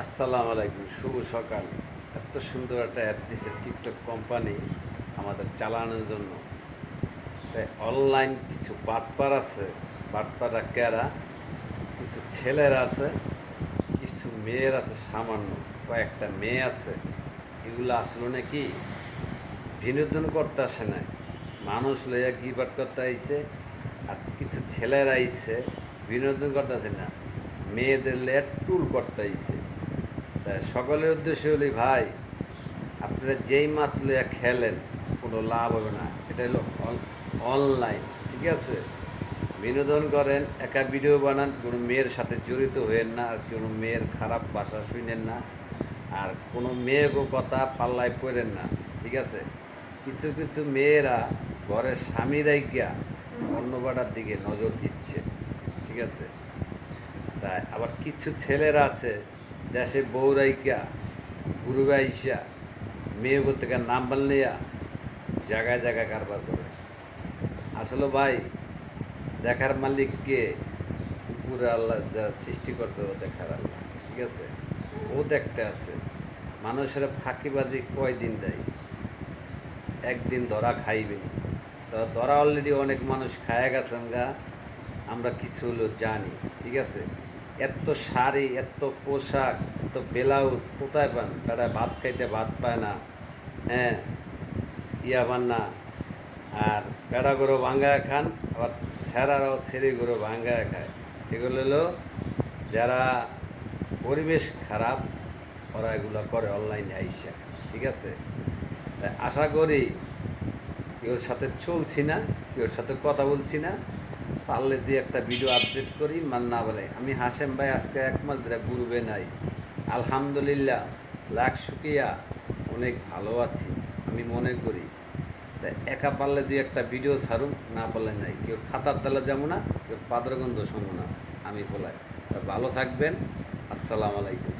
আসসালামু আলাইকুম, শুভ সকাল। এত সুন্দর একটা অ্যাপ দিছে টিকটক কোম্পানি আমাদের চালানোর জন্য। তাই অনলাইন কিছু বাটপার আছে, বাটপাররা কেরা, কিছু ছেলের আছে, কিছু মেয়ের আছে, সামান্য কয়েকটা মেয়ে আছে। এগুলো আসলে নাকি বিনোদন করতে আসে না, মানুষ লইয়া গিবাট করতে আইছে। আর কিছু ছেলেরা আইছে বিনোদন করতে আসে না, মেয়েদের লইয়া টুল করতে আইছে। তা সকলের উদ্দেশ্য হলি ভাই, আপনারা যেই মাছ লইয়া খেলেন কোনো লাভ হবে না। এটা হলো অনলাইন, ঠিক আছে? বিনোদন করেন, একা ভিডিও বানান, কোনো মেয়ের সাথে জড়িত হয়েন না, আর কোনো মেয়ের খারাপ ভাষা শুনেন না, আর কোনো মেয়েকে কথা পাল্লায় পড়েন না, ঠিক আছে? কিছু কিছু মেয়েরা ঘরের স্বামীরাই গিয়া অন্য বাটার দিকে নজর দিচ্ছে, ঠিক আছে? তাই আবার কিছু ছেলেরা আছে দেশে বউরাইকা গুরু আইসা মেয়ে থেকে নাম্বার নিয়া জায়গায় জায়গায় কারবার করে। আসলে ভাই, দেখার মালিককে উপরে আল্লাহ যা সৃষ্টি করছে ও দেখার আল্লাহ, ঠিক আছে? ও দেখতে আছে মানুষের ফাঁকিবাজি কয়দিন দেয়, একদিন ধরা খাইবে। তো ধরা অলরেডি অনেক মানুষ খায় গেছেন গা, আমরা কিছু হলো জানি, ঠিক আছে? এত শাড়ি, এত পোশাক, এত ব্লাউজ কোথায় পান? তারা ভাত খাইতে ভাত পায় না, হ্যাঁ, ইয়া পান না। আর পেড়া গরু ভাঙ্গায় খান, আবার ছেঁড়ারাও ছেড়ে গরু ভাঙ্গায় খায়। এগুলো হলো যারা পরিবেশ খারাপ, ওরা এগুলো করে অনলাইনে আইসা, ঠিক আছে? তাই আশা করি কেউর সাথে চলছি না, কেউর সাথে কথা বলছি না, পারলে দিয়ে একটা ভিডিও আপডেট করি। মান না বলে আমি হাসেম ভাই আজকে 1 মাস ধরে গ্রুপে নাই, আলহামদুলিল্লাহ, লাখ শুকিয়া অনেক ভালো আছি আমি মনে করি। তাই একা পারলে দিয়ে একটা ভিডিও ছাড়ুক, না পারলে নাই। কেউ খাতার তালে যাবো না, কেউ পাদ্রগন্ধ শোনো না, আমি বলাই। তা ভালো থাকবেন। আসসালামু আলাইকুম।